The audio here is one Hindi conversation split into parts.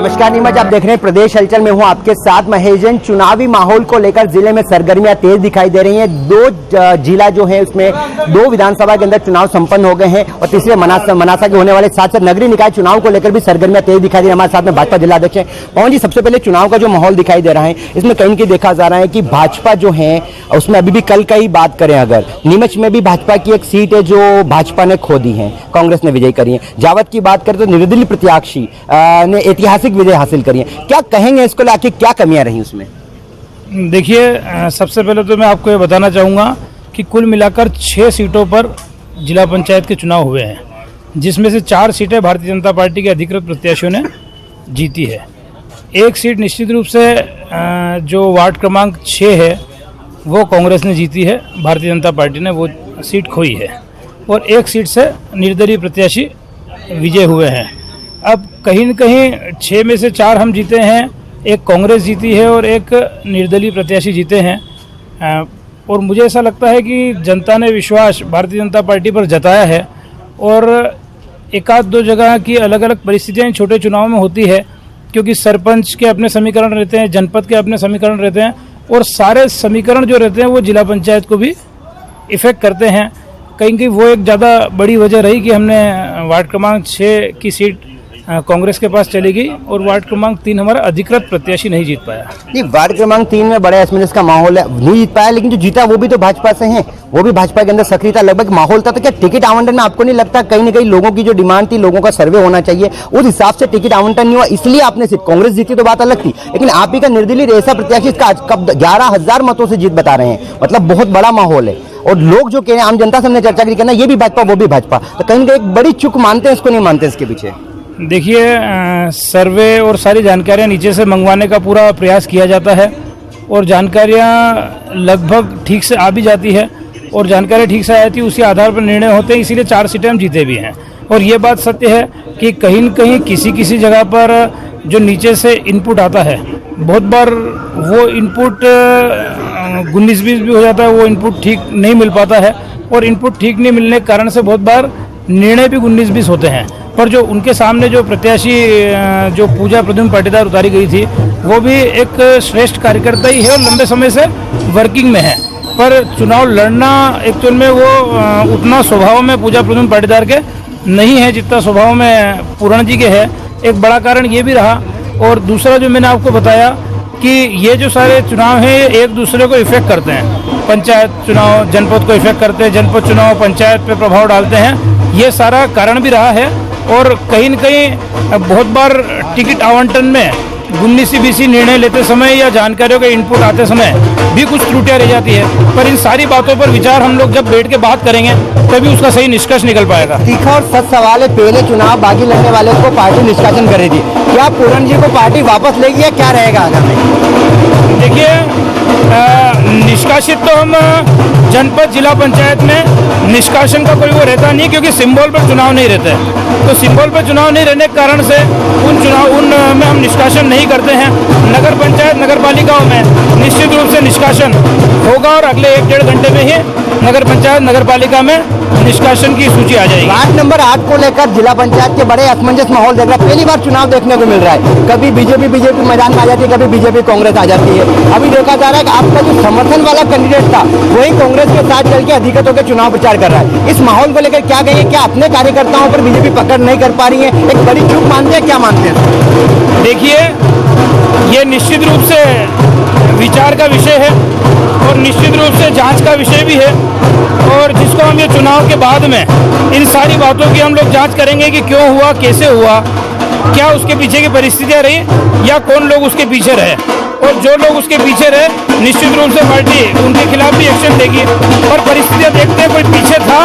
नमस्कार नीमच, आप देख रहे हैं प्रदेश हलचल में हूं आपके साथ महेश जैन। चुनावी माहौल को लेकर जिले में सरगर्मियां तेज दिखाई दे रही हैं। दो जिला जो है उसमें दो विधानसभा के अंदर चुनाव संपन्न हो गए हैं और तीसरे मनासा के होने वाले साथ नगरीय निकाय चुनाव को लेकर भी सरगर्मियां तेज दिखाई दे रही है। हमारे साथ में भाजपा जिला अध्यक्ष है पवन जी। सबसे पहले चुनाव का जो माहौल दिखाई दे रहा है इसमें कहीं की देखा जा रहा है कि भाजपा जो है उसमें अभी भी कल का ही बात करें अगर नीमच में भी भाजपा की एक सीट है जो भाजपा ने खो दी है, कांग्रेस ने विजय करी है। जावद की बात करें तो निर्दलीय प्रत्याशी ने ऐतिहासिक विजय हासिल करी है। क्या कहेंगे इसको लेकर, क्या कमियां रही उसमें? देखिए, सबसे पहले तो मैं आपको ये बताना चाहूँगा कि कुल मिलाकर 6 सीटों पर जिला पंचायत के चुनाव हुए हैं, जिसमें से 4 सीटें भारतीय जनता पार्टी के अधिकृत प्रत्याशियों ने जीती है। एक सीट निश्चित रूप से जो वार्ड क्रमांक 6 है वो कांग्रेस ने जीती है, भारतीय जनता पार्टी ने वो सीट खोई है और एक सीट से निर्दलीय प्रत्याशी विजय हुए हैं। अब कहीं न कहीं 6 में से 4 हम जीते हैं, एक कांग्रेस जीती है और एक निर्दलीय प्रत्याशी जीते हैं। और मुझे ऐसा लगता है कि जनता ने विश्वास भारतीय जनता पार्टी पर जताया है और एक आध दो जगह की अलग अलग परिस्थितियाँ छोटे चुनाव में होती है, क्योंकि सरपंच के अपने समीकरण रहते हैं, जनपद के अपने समीकरण रहते हैं और सारे समीकरण जो रहते हैं वो जिला पंचायत को भी इफ़ेक्ट करते हैं। कहीं वो एक ज़्यादा बड़ी वजह रही कि हमने वार्ड क्रमांक 6 की सीट कांग्रेस के पास चली गई और वार्ड क्रमांक 3 हमारा अधिकृत प्रत्याशी नहीं जीत पाया। नहीं, वार्ड क्रमांक 3 में बड़े असमंजस का माहौल है, नहीं जीत पाया, लेकिन जो जीता वो भी तो भाजपा से है, वो भी भाजपा के अंदर सक्रियता लगभग माहौल था। तो क्या टिकट आवंटन में आपको नहीं लगता कहीं ना कहीं लोगों की जो डिमांड थी, लोगों का सर्वे होना चाहिए, उस हिसाब से टिकट आवंटन नहीं हुआ, इसलिए आपने सिर्फ कांग्रेस जीती तो बात अलग थी, लेकिन आप ही का निर्दलीय ऐसा प्रत्याशी इसका कब 11,000 मतों से जीत बता रहे हैं, मतलब बहुत बड़ा माहौल है। और लोग जो कह रहे हैं, आम जनता से हमने चर्चा की, कहना ये भी भाजपा वो भी भाजपा, तो कहीं ना कहीं एक बड़ी चुक मानते हैं, इसको नहीं मानते इसके पीछे? देखिए, सर्वे और सारी जानकारियां नीचे से मंगवाने का पूरा प्रयास किया जाता है और जानकारियां लगभग ठीक से आ भी जाती है और जानकारी ठीक से आ जाती है, उसी आधार पर निर्णय होते हैं। इसीलिए 4 सीटें हम जीते भी हैं। और ये बात सत्य है कि कहीं न कहीं किसी जगह पर जो नीचे से इनपुट आता है, बहुत बार वो इनपुट 19-20 भी हो जाता है, वो इनपुट ठीक नहीं मिल पाता है और इनपुट ठीक नहीं मिलने के कारण से बहुत बार निर्णय भी 19-20 होते हैं। पर जो उनके सामने जो प्रत्याशी जो पूजा प्रद्युम्न पाटीदार उतारी गई थी, वो भी एक श्रेष्ठ कार्यकर्ता ही है और लंबे समय से वर्किंग में है। पर चुनाव लड़ना एक्चुअल में वो उतना स्वभाव में पूजा प्रद्युम्न पाटीदार के नहीं है जितना स्वभाव में पूरण जी के है। एक बड़ा कारण ये भी रहा। और दूसरा जो मैंने आपको बताया कि ये जो सारे चुनाव हैं ये एक दूसरे को इफेक्ट करते हैं। पंचायत चुनाव जनपद को इफेक्ट करते हैं, जनपद चुनाव पंचायत पे प्रभाव डालते हैं। ये सारा कारण भी रहा है और कहीं न कहीं बहुत बार टिकट आवंटन में 19-20 निर्णय लेते समय या जानकारियों के इनपुट आते समय भी कुछ त्रुटियां रह जाती है। पर इन सारी बातों पर विचार हम लोग जब बैठ के बात करेंगे तभी उसका सही निष्कर्ष निकल पाएगा। तीखा और सच सवाल है, पहले चुनाव बागी लड़ने वाले को पार्टी निष्कासन करेगी, क्या पूरण जी को पार्टी वापस लेगी या क्या रहेगा आगामी? देखिए, निष्कासित तो हम जनपद जिला पंचायत में निष्कासन का कोई वो रहता नहीं, क्योंकि सिंबल पर चुनाव नहीं रहते हैं। तो सिंबल पर चुनाव नहीं रहने के कारण से उन में हम निष्कासन नहीं करते हैं। नगर पंचायत नगर पालिकाओं में निश्चित रूप से निष्कासन होगा और अगले 1-1.5 घंटे में ही नगर पंचायत नगर पालिका में निष्कासन की सूची आ जाएगी। वार्ड नंबर 8 को लेकर जिला पंचायत के बड़े असमंजस माहौल देख रहा है, पहली बार चुनाव देखने को मिल रहा है। कभी बीजेपी मैदान में आ जाती है, कभी बीजेपी कांग्रेस आ जाती है। अभी देखा जा रहा है कि आपका जो समर्थन वाला कैंडिडेट था वही कांग्रेस के साथ चल के अधिकृत होकर चुनाव प्रचार कर रहा है। इस माहौल को लेकर क्या कहेंगे? क्या अपने कार्यकर्ताओं पर बीजेपी पकड़ नहीं कर पा रही है, एक बड़ी चूक मानते हैं, क्या मानते हैं? देखिए, ये निश्चित रूप से विचार का विषय है और निश्चित रूप से जांच का विषय भी है और जिसको हम ये चुनाव के बाद में इन सारी बातों की हम लोग जांच करेंगे कि क्यों हुआ, कैसे हुआ, क्या उसके पीछे की परिस्थितियां रही या कौन लोग उसके पीछे रहे। और जो लोग उसके पीछे रहे निश्चित रूप से पार्टी उनके खिलाफ भी एक्शन लेगी। और परिस्थितियां देखते हैं, कोई पीछे था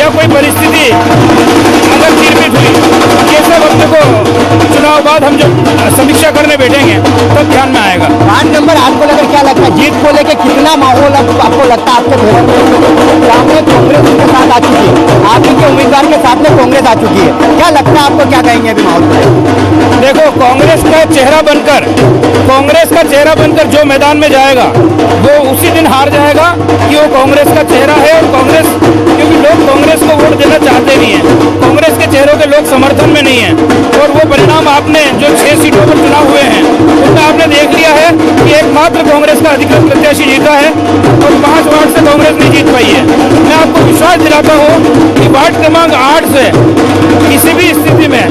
या कोई परिस्थिति अगर निर्मित हुई, ये सब अपने को चुनाव बाद हम जब समीक्षा करने बैठेंगे तब ध्यान में आएगा। वार्ड नंबर 8 को लेकर क्या लगता है, जीत को लेकर कितना माहौल आपको लगता है आपके फेवर में? सामने कांग्रेस के साथ आ चुकी है, आप ही के उम्मीदवार के साथ में कांग्रेस आ चुकी है, क्या लगता है आपको, क्या कहेंगे अभी माहौल पर? देखो, कांग्रेस का चेहरा बनकर जो मैदान में जाएगा वो उसी दिन हार जाएगा कि वो कांग्रेस का चेहरा है। और कांग्रेस, क्योंकि लोग कांग्रेस को वोट देना चाहते नहीं है, कांग्रेस के चेहरों के लोग समर्थन में नहीं है। और वो परिणाम आपने जो 6 सीटों पर चुनाव हुए हैं उनमें आपने देख लिया है कि एकमात्र कांग्रेस का अधिकृत प्रत्याशी जीता है और 5 वार्ड से कांग्रेस नहीं जीत पाई है। मैं आपको विश्वास दिलाता हूँ कि वार्ड क्रमांक 8 से किसी भी स्थिति में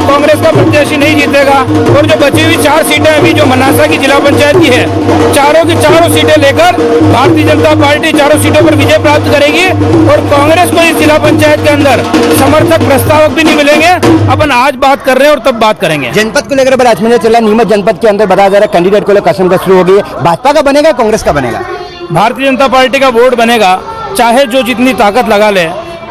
कांग्रेस का प्रत्याशी नहीं जीतेगा। और जो बची हुई 4 सीटें अभी जो मनासा की जिला पंचायत की है, चारों की चारों सीटें लेकर भारतीय जनता पार्टी चारों सीटों पर विजय प्राप्त करेगी और कांग्रेस को इस जिला पंचायत के अंदर समर्थक प्रस्तावक भी नहीं मिलेंगे। अपन आज बात कर रहे हैं और तब बात करेंगे। जनपद को लेकर राजमंदिर चला, नीमच जनपद के अंदर बताया जा रहा है कैंडिडेट को लेकर कसम शुरू हो गई है। भाजपा का बनेगा, कांग्रेस का बनेगा? भारतीय जनता पार्टी का बोर्ड बनेगा, चाहे जो जितनी ताकत लगा ले,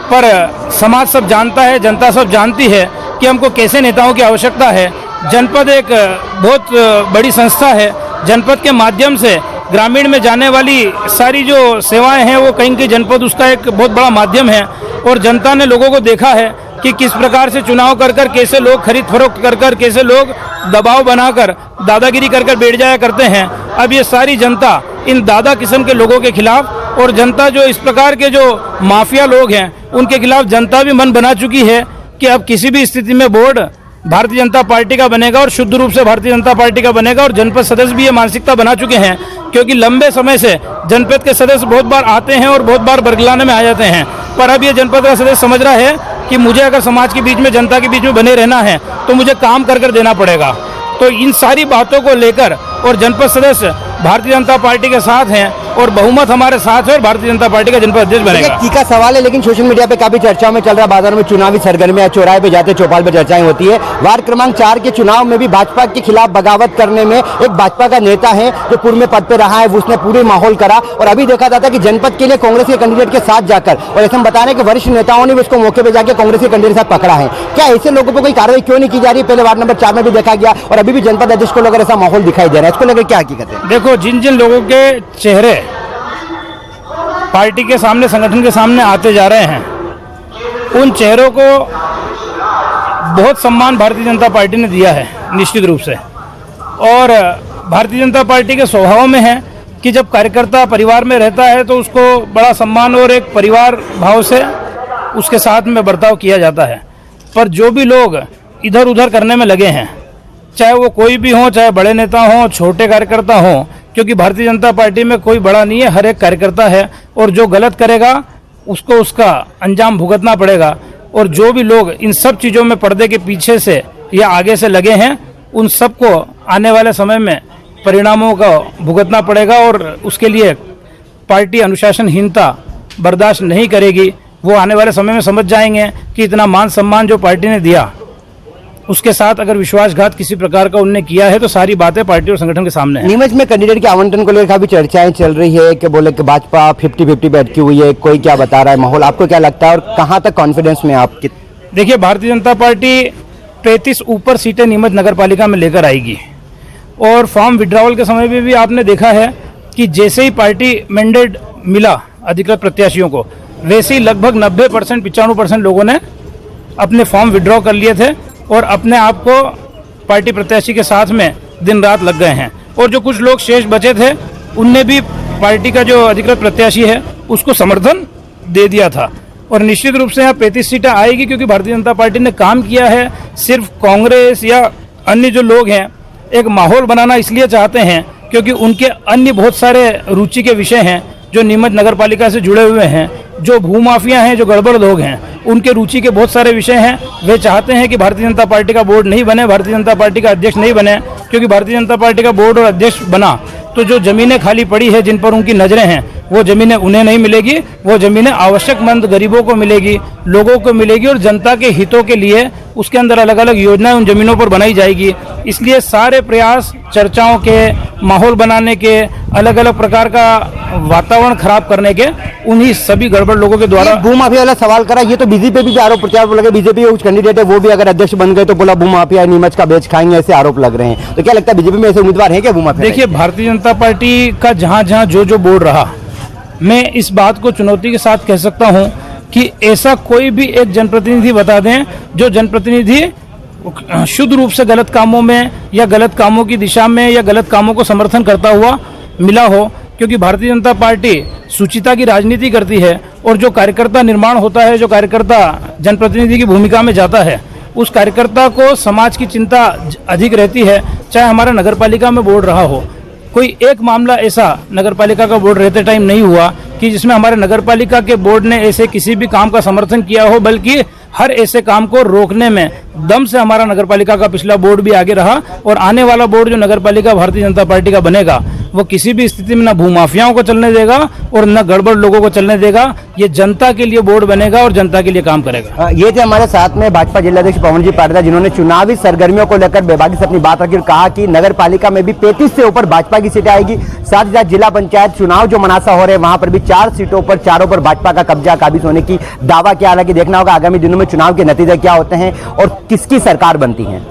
पर समाज सब जानता है, जनता सब जानती है कि हमको कैसे नेताओं की आवश्यकता है। जनपद एक बहुत बड़ी संस्था है। जनपद के माध्यम से ग्रामीण में जाने वाली सारी जो सेवाएं हैं वो कहीं जनपद उसका एक बहुत बड़ा माध्यम है। और जनता ने लोगों को देखा है कि किस प्रकार से चुनाव कर कर कैसे लोग खरीद फरोख्त कर कर कैसे लोग दबाव बनाकर दादागिरी कर कर बैठ जाया करते हैं। अब ये सारी जनता इन दादा किस्म के लोगों के खिलाफ और जनता जो इस प्रकार के जो माफिया लोग हैं उनके खिलाफ जनता भी मन बना चुकी है कि अब किसी भी स्थिति में बोर्ड भारतीय जनता पार्टी का बनेगा और शुद्ध रूप से भारतीय जनता पार्टी का बनेगा। और जनपद सदस्य भी ये मानसिकता बना चुके हैं क्योंकि लंबे समय से जनपद के सदस्य बहुत बार आते हैं और बहुत बार बरगलाने में आ जाते हैं। पर अब ये जनपद का सदस्य समझ रहा है कि मुझे अगर समाज के बीच में, जनता के बीच में बने रहना है तो मुझे काम कर कर देना पड़ेगा। तो इन सारी बातों को लेकर और जनपद सदस्य भारतीय जनता पार्टी के साथ हैं और बहुमत हमारे साथ है और भारतीय जनता पार्टी का जनपद अध्यक्ष बनेगा। तीखा सवाल है, लेकिन सोशल मीडिया पे काफी चर्चाओं में चल रहा है, बाजार में चुनावी सरगर्मियां, चौराहे पे जाते चौपाल पे चर्चाएं होती है। वार्ड क्रमांक 4 के चुनाव में भी भाजपा के खिलाफ बगावत करने में एक भाजपा का नेता है जो पूर्व में पद पे रहा है, उसने पूरे माहौल करा। और अभी देखा जाता है कि जनपद के लिए कांग्रेस के कैंडिडेट के साथ जाकर, और ऐसे हम बता रहे हैं कि वरिष्ठ नेताओं ने भी उसको मौके पर जाकर कांग्रेस के कैंडिडेट के साथ पकड़ा है। क्या ऐसे लोगों पर कोई कार्रवाई क्यों नहीं की जा रही? पहले वार्ड नंबर 4 में भी देखा गया और अभी भी जनपद अध्यक्ष को लेकर ऐसा माहौल दिखाई दे रहा है, इसको लेकर क्या हकीकत है? देखो, जिन जिन लोगों के चेहरे पार्टी के सामने, संगठन के सामने आते जा रहे हैं, उन चेहरों को बहुत सम्मान भारतीय जनता पार्टी ने दिया है निश्चित रूप से। और भारतीय जनता पार्टी के स्वभाव में है कि जब कार्यकर्ता परिवार में रहता है तो उसको बड़ा सम्मान और एक परिवार भाव से उसके साथ में बर्ताव किया जाता है। पर जो भी लोग इधर उधर करने में लगे हैं, चाहे वो कोई भी हो, चाहे बड़े नेता हों, छोटे कार्यकर्ता हों, क्योंकि भारतीय जनता पार्टी में कोई बड़ा नहीं है, हर एक कार्यकर्ता है और जो गलत करेगा उसको उसका अंजाम भुगतना पड़ेगा। और जो भी लोग इन सब चीज़ों में पर्दे के पीछे से या आगे से लगे हैं, उन सबको आने वाले समय में परिणामों का भुगतना पड़ेगा और उसके लिए पार्टी अनुशासनहीनता बर्दाश्त नहीं करेगी। वो आने वाले समय में समझ जाएंगे कि इतना मान सम्मान जो पार्टी ने दिया, उसके साथ अगर विश्वासघात किसी प्रकार का उनने किया है तो सारी बातें पार्टी और संगठन के सामने है। नीमच में कैंडिडेट के आवंटन को लेकर काफी चर्चाएं चल रही है कि बोले कि भाजपा 50-50 पे अटकी हुई है, कोई क्या बता रहा है माहौल, आपको क्या लगता है और कहां तक कॉन्फिडेंस में आप? देखिए, भारतीय जनता पार्टी 35 ऊपर सीटें नीमच नगर पालिका में लेकर आएगी। और फॉर्म विड्रॉवल के समय में भी आपने देखा है कि जैसे ही पार्टी मैंडेट मिला अधिकृत प्रत्याशियों को, वैसे ही लगभग 90%, 95% लोगों ने अपने फॉर्म विड्रॉ कर लिए थे और अपने आप को पार्टी प्रत्याशी के साथ में दिन रात लग गए हैं। और जो कुछ लोग शेष बचे थे उनने भी पार्टी का जो अधिकृत प्रत्याशी है उसको समर्थन दे दिया था। और निश्चित रूप से यहाँ 35 सीटें आएगी क्योंकि भारतीय जनता पार्टी ने काम किया है। सिर्फ कांग्रेस या अन्य जो लोग हैं एक माहौल बनाना इसलिए चाहते हैं क्योंकि उनके अन्य बहुत सारे रुचि के विषय हैं जो नीमच नगर पालिका से जुड़े हुए हैं। जो भूमाफिया हैं, जो गड़बड़ लोग हैं, उनके रुचि के बहुत सारे विषय हैं। वे चाहते हैं कि भारतीय जनता पार्टी का बोर्ड नहीं बने, भारतीय जनता पार्टी का अध्यक्ष नहीं बने, क्योंकि भारतीय जनता पार्टी का बोर्ड और अध्यक्ष बना तो जो ज़मीनें खाली पड़ी है, जिन पर उनकी नज़रें हैं, वो ज़मीनें उन्हें नहीं मिलेगी। वो ज़मीनें आवश्यकमंद गरीबों को मिलेगी, लोगों को मिलेगी और जनता के हितों के लिए उसके अंदर अलग अलग योजनाएं उन ज़मीनों पर बनाई जाएगी। इसलिए सारे प्रयास चर्चाओं के, माहौल बनाने के, अलग अलग प्रकार का वातावरण खराब करने के उन्हीं सभी गड़बड़ लोगों के द्वारा। भूमाफिया वाला सवाल करा, ये तो बीजेपी भी आरोप प्रत्यारोप लगे, बीजेपी कुछ कैंडिडेट है वो भी अगर अध्यक्ष बन गए तो बोला भूमाफिया नीमच का बेच खाएंगे, ऐसे आरोप लग रहे हैं। तो क्या लगता है बीजेपी में ऐसे उम्मीदवार है क्या भूमाफिया? देखिए, भारतीय जनता पार्टी का जहां जहां जो बोर्ड रहा, मैं इस बात को चुनौती के साथ कह सकता हूं कि ऐसा कोई भी एक जनप्रतिनिधि बता दें जो जनप्रतिनिधि शुद्ध रूप से गलत कामों में या गलत कामों की दिशा में या गलत कामों को समर्थन करता हुआ मिला हो। क्योंकि भारतीय जनता पार्टी सुचिता की राजनीति करती है और जो कार्यकर्ता निर्माण होता है, जो कार्यकर्ता जनप्रतिनिधि की भूमिका में जाता है, उस कार्यकर्ता को समाज की चिंता अधिक रहती है। चाहे हमारा नगर पालिका में बोर्ड रहा हो, कोई एक मामला ऐसा नगर पालिका का बोर्ड रहते टाइम नहीं हुआ कि जिसमें हमारे नगर पालिका के बोर्ड ने ऐसे किसी भी काम का समर्थन किया हो, बल्कि हर ऐसे काम को रोकने में दम से हमारा नगर पालिका का पिछला बोर्ड भी आगे रहा। और आने वाला बोर्ड जो नगर पालिका भारतीय जनता पार्टी का बनेगा, वो किसी भी स्थिति में न भूमाफियाओं को चलने देगा और न गड़बड़ लोगों को चलने देगा। ये जनता के लिए बोर्ड बनेगा और जनता के लिए काम करेगा। ये थे हमारे साथ में भाजपा जिलाध्यक्ष पवन जी पाटीदार, जिन्होंने चुनावी सरगर्मियों को लेकर बेबाकी से अपनी बात रखी और कहा कि नगर पालिका में भी 35 से ऊपर भाजपा की सीटें आएगी। साथ ही साथ जिला पंचायत चुनाव जो मनासा हो रहे हैं, वहां पर भी 4 सीटों पर चारों पर भाजपा का कब्जा काबिज होने की दावा किया। हालांकि देखना होगा आगामी दिनों में चुनाव के नतीजे क्या होते हैं और किसकी सरकार बनती है।